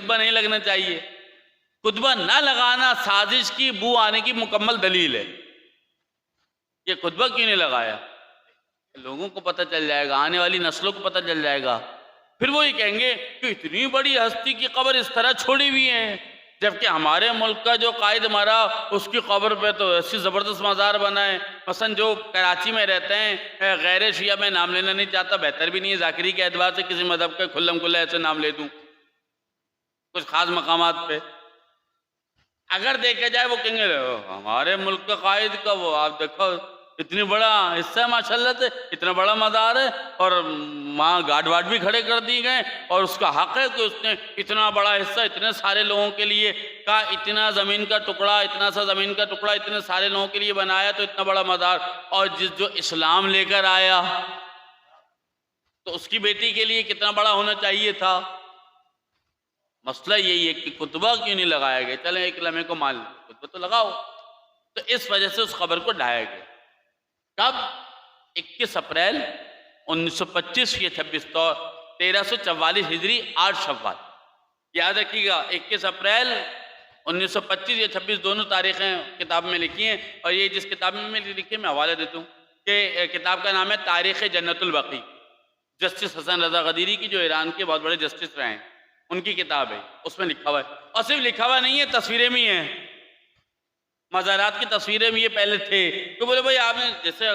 خطبہ نہیں لگنا چاہیے. خطبہ نہ لگانا سازش کی بو آنے کی مکمل دلیل ہے. یہ خطبہ کیوں نہیں لگایا؟ لوگوں کو پتہ چل جائے گا، آنے والی نسلوں کو پتہ چل جائے گا. پھر وہ یہ کہیں گے کہ اتنی بڑی ہستی کی قبر اس طرح چھوڑی ہوئی ہے، جبکہ ہمارے ملک کا جو قائد مرا اس کی قبر پہ تو ایسی زبردست مزار بنا ہے. مثلا جو کراچی میں رہتے ہیں غیر شیعہ، میں نام لینا نہیں چاہتا، بہتر بھی نہیں ہے ذاکری کے اعتبار سے کسی مذہب کا کھلم کھلا ایسے نام لے دوں کچھ خاص مقامات پہ. اگر دیکھا جائے وہ کہیں گے ہمارے ملک کا قائد کا وہ آپ دیکھو اتنی بڑا حصہ ہے ماشاءاللہ سے، اتنا بڑا مزار ہے، اور وہاں گارڈ واڈ بھی کھڑے کر دیے گئے، اور اس کا حق ہے کہ اس نے اتنا بڑا حصہ اتنے سارے لوگوں کے لیے کا اتنا زمین کا ٹکڑا، اتنا سا زمین کا ٹکڑا اتنے سارے لوگوں کے لیے بنایا، تو اتنا بڑا مزار. اور جو اسلام لے کر آیا تو اس کی بیٹی کے لیے کتنا بڑا ہونا چاہیے تھا. مسئلہ یہی ہے کہ خطبہ کیوں نہیں لگایا گیا. چلیں ایک لمحے کو مان لیں خطبہ تو لگاؤ. تو اس وجہ سے اس خبر کو ڈھایا گیا. کب؟ 21 اپریل 1925 یا 26 1344 ہجری 8 شوال. یاد رکھیے گا 21 اپریل 1925 یا 26 دونوں تاریخیں کتاب میں لکھی ہیں. اور یہ جس کتاب میں لکھی ہے میں حوالہ دیتا ہوں کہ کتاب کا نام ہے تاریخ جنت البقیع، جسٹس حسن رضا غدیری کی جو ایران کے بہت بڑے جسٹس رہے ہیں ان کی کتاب ہے. اس میں لکھا ہوا ہے، اور صرف لکھا ہوا نہیں ہے، تصویریں بھی ہیں. مزارات کی تصویریں بھی یہ پہلے تھے. تو بولے بھائی آپ نے جیسے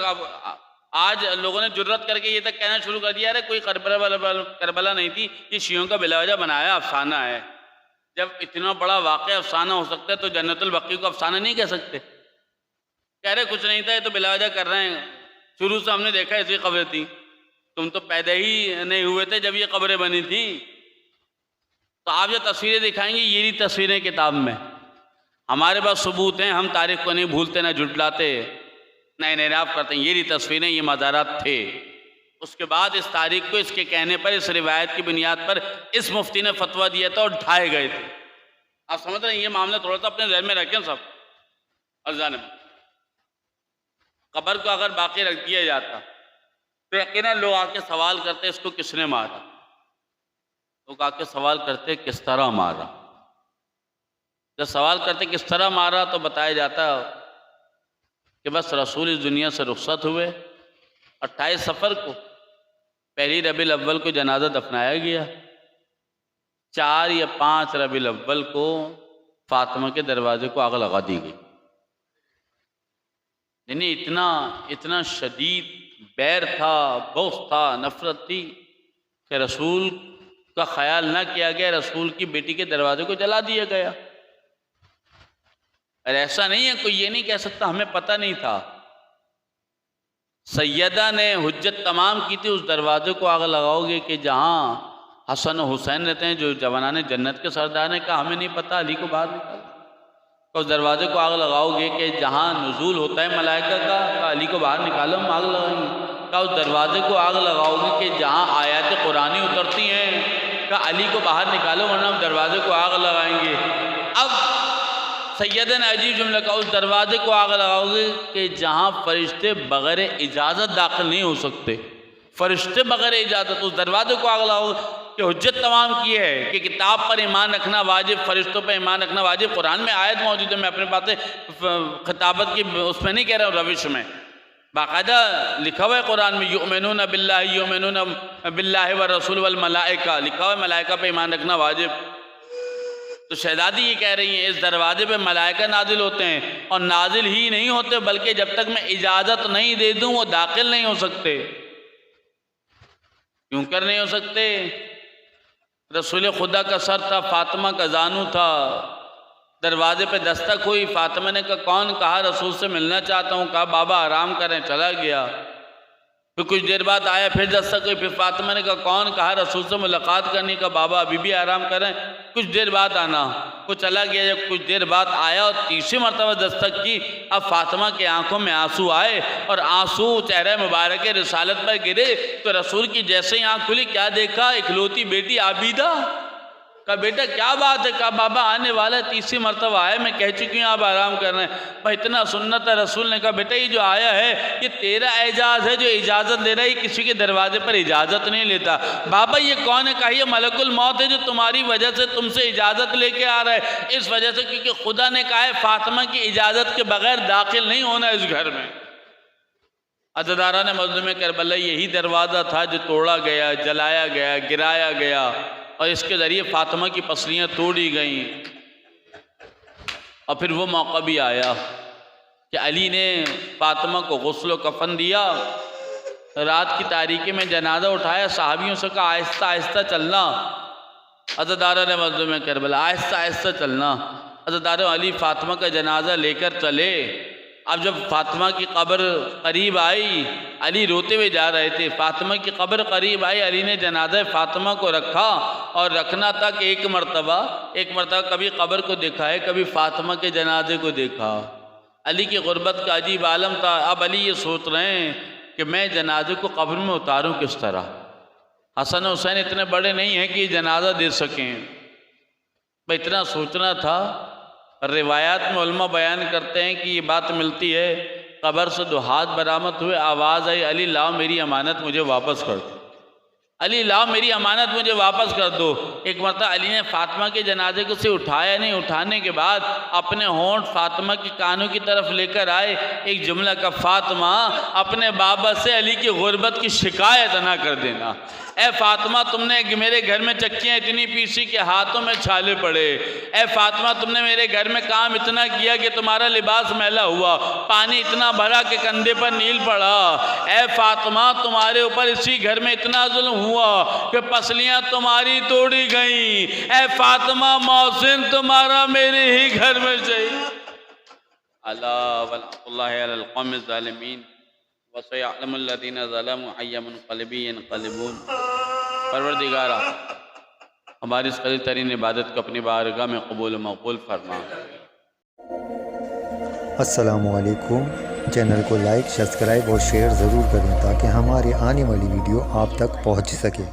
آج لوگوں نے جرت کر کے یہ تک کہنا شروع کر دیا ہے کوئی کربلا نہیں تھی، یہ شیعوں کا بلا وجہ بنایا افسانہ ہے. جب اتنا بڑا واقعہ افسانہ ہو سکتا ہے تو جنت البقیع کو افسانہ نہیں کہہ سکتے. کہہ رہے کچھ نہیں تھا، یہ تو بلا وجہ کر رہے ہیں، شروع سے ہم نے دیکھا ایسی قبریں تھیں، تم تو پیدا ہی نہیں ہوئے تھے جب یہ قبریں بنی تھیں. تو آپ جو تصویریں دکھائیں گے یہ تصویریں کتاب میں ہمارے پاس ثبوت ہیں، ہم تاریخ کو نہیں بھولتے نہ جھٹلاتے نہ انحراف کرتے ہیں. یہ تصویریں یہ مزارات تھے. اس کے بعد اس تاریخ کو اس کے کہنے پر، اس روایت کی بنیاد پر اس مفتی نے فتویٰ دیا تھا اور ڈھائے گئے تھے. آپ سمجھ رہے ہیں؟ یہ معاملہ تھوڑا سا اپنے ذہن میں رکھیں سب. ارزان قبر کو اگر باقی رکھ دیا جاتا تو یقیناً لوگ آ کے سوال کرتے اس کو کس نے مارا. لوگ آ کے سوال کرتے کس طرح مارا. جب سوال کرتے کس طرح مارا تو بتایا جاتا کہ بس رسول اس دنیا سے رخصت ہوئے، 28 صفر کو پہلی ربیع الاول کو جنازہ دفنایا گیا، 4 یا 5 ربیع الاول کو فاطمہ کے دروازے کو آگ لگا دی گئی. یعنی اتنا شدید بیر تھا، بغض تھا، نفرت تھی کہ رسول کا خیال نہ کیا گیا، رسول کی بیٹی کے دروازے کو جلا دیا گیا. اور ایسا نہیں ہے کوئی یہ نہیں کہہ سکتا ہمیں پتہ نہیں تھا. سیدہ نے حجت تمام کی تھی، اس دروازے کو آگ لگاؤ گے کہ جہاں حسن و حسین رہتے ہیں جو جوانان جنت کے سردار نے کہا ہمیں نہیں پتہ، علی کو باہر نکالو. تو اس دروازے کو آگ لگاؤ گے کہ جہاں نزول ہوتا ہے ملائکہ کا، کہا علی کو باہر نکالو ہم آگ لگائیں گے. کہا اس دروازے کو آگ لگاؤ گے کہ جہاں آیات قرآنی اترتی ہیں، کہا علی کو باہر نکالو ورنہ ہم دروازے کو آگ لگائیں گے. اب سیدہ نے عجیب جملہ کہا اس دروازے کو آگ لگاؤ گے کہ جہاں فرشتے بغیر اجازت داخل نہیں ہو سکتے. فرشتے بغیر اجازت اس دروازے کو آگ لگاؤ گے کہ حجت تمام کی ہے کہ کتاب پر ایمان رکھنا واجب، فرشتوں پر ایمان رکھنا واجب. قرآن میں آیت موجود ہے، میں اپنے باتیں خطابت کی اس میں نہیں کہہ رہا ہوں، روش میں باقاعدہ لکھا ہوا ہے قرآن میں یؤمنون باللہ یؤمنون باللہ والرسول والملائکہ، لکھا ہوا ہے ملائکہ پہ ایمان رکھنا واجب. تو شہزادی یہ کہہ رہی ہیں اس دروازے پہ ملائکہ نازل ہوتے ہیں، اور نازل ہی نہیں ہوتے بلکہ جب تک میں اجازت نہیں دے دوں وہ داخل نہیں ہو سکتے. کیوں کر نہیں ہو سکتے؟ رسول خدا کا سر تھا، فاطمہ کا زانو تھا. دروازے پہ دستک ہوئی، فاطمہ نے کہا کون؟ کہا رسول سے ملنا چاہتا ہوں. کہا بابا آرام کریں، چلا گیا. پھر کچھ دیر بعد آیا، پھر دستک ہوئی، پھر فاطمہ نے کہا کون؟ کہا رسول سے ملاقات کرنی. کا بابا ابھی بھی آرام کریں، کچھ دیر بعد آنا. وہ چلا گیا. جب کچھ دیر بعد آیا اور تیسری مرتبہ دستک کی، اب فاطمہ کی آنکھوں میں آنسو آئے اور آنسو چہرہ مبارک رسالت پر گرے. تو رسول کی جیسے ہی آنکھ کھلی کیا دیکھا؟ اکلوتی بیٹی عابدہ. کہا بیٹا کیا بات ہے؟ کہا بابا آنے والا ہے، تیسری مرتبہ آیا، میں کہہ چکی ہوں آپ آرام کر رہے ہیں، بھائی اتنا سنت ہے رسول نے کہا بیٹا یہ جو آیا ہے یہ تیرا اعجاز ہے جو اجازت دے رہا ہے، یہ کسی کے دروازے پر اجازت نہیں لیتا۔ بابا یہ کون ہے؟ کہا یہ ملک الموت ہے جو تمہاری وجہ سے تم سے اجازت لے کے آ رہا ہے، اس وجہ سے کیونکہ خدا نے کہا ہے فاطمہ کی اجازت کے بغیر داخل نہیں ہونا اس گھر میں۔ عزاداران مظلوم کربلا یہی دروازہ تھا جو توڑا گیا، جلایا گیا، گرایا گیا، اور اس کے ذریعے فاطمہ کی پسلیاں توڑی گئیں۔ اور پھر وہ موقع بھی آیا کہ علی نے فاطمہ کو غسل و کفن دیا، رات کی تاریکی میں جنازہ اٹھایا، صحابیوں سے کہا آہستہ آہستہ چلنا، عزاداران مظلوم کربلا آہستہ آہستہ چلنا۔ عزاداروں علی فاطمہ کا جنازہ لے کر چلے۔ اب جب فاطمہ کی قبر قریب آئی، علی روتے ہوئے جا رہے تھے، فاطمہ کی قبر قریب آئی، علی نے جنازہ فاطمہ کو رکھا، اور رکھنا تھا کہ ایک مرتبہ کبھی قبر کو دیکھا ہے، کبھی فاطمہ کے جنازے کو دیکھا۔ علی کی غربت کا عجیب عالم تھا۔ اب علی یہ سوچ رہے ہیں کہ میں جنازے کو قبر میں اتاروں کس طرح؟ حسن و حسین اتنے بڑے نہیں ہیں کہ یہ جنازہ دے سکیں، بھئی اتنا سوچنا تھا۔ روایات میں علماء بیان کرتے ہیں کہ یہ بات ملتی ہے، قبر سے 2 ہاتھ برآمد ہوئے، آواز آئی علی لاؤ میری امانت مجھے واپس کر دو، علی لاؤ میری امانت مجھے واپس کر دو۔ ایک مرتبہ علی نے فاطمہ کے جنازے کو سے اٹھایا نہیں، اٹھانے کے بعد اپنے ہونٹ فاطمہ کے کانوں کی طرف لے کر آئے، ایک جملہ کا فاطمہ اپنے بابا سے علی کی غربت کی شکایت نہ کر دینا۔ اے فاطمہ تم نے میرے گھر میں چکیاں اتنی پیسی کہ ہاتھوں میں چھالے پڑے، اے فاطمہ تم نے میرے گھر میں کام اتنا کیا کہ تمہارا لباس میلا ہوا، پانی اتنا بھرا کہ کندھے پر نیل پڑا، اے فاطمہ تمہارے اوپر اسی گھر میں اتنا ظلم ہوا کہ پسلیاں تمہاری توڑی گئیں، اے فاطمہ محسن تمہارا میرے ہی گھر میں چاہیے۔ اللہ ولعنۃ اللہ علی القوم الظالمین وسيعلم الذين ظلموا أي منقلب ينقلبون۔ پروردگارہ ہماری اس قلیل ترین عبادت کو اپنی بارگاہ میں قبول و مقبول فرما۔ السلام علیکم، چینل کو لائک، سبسکرائب اور شیئر ضرور کریں تاکہ ہماری آنے والی ویڈیو آپ تک پہنچ سکے۔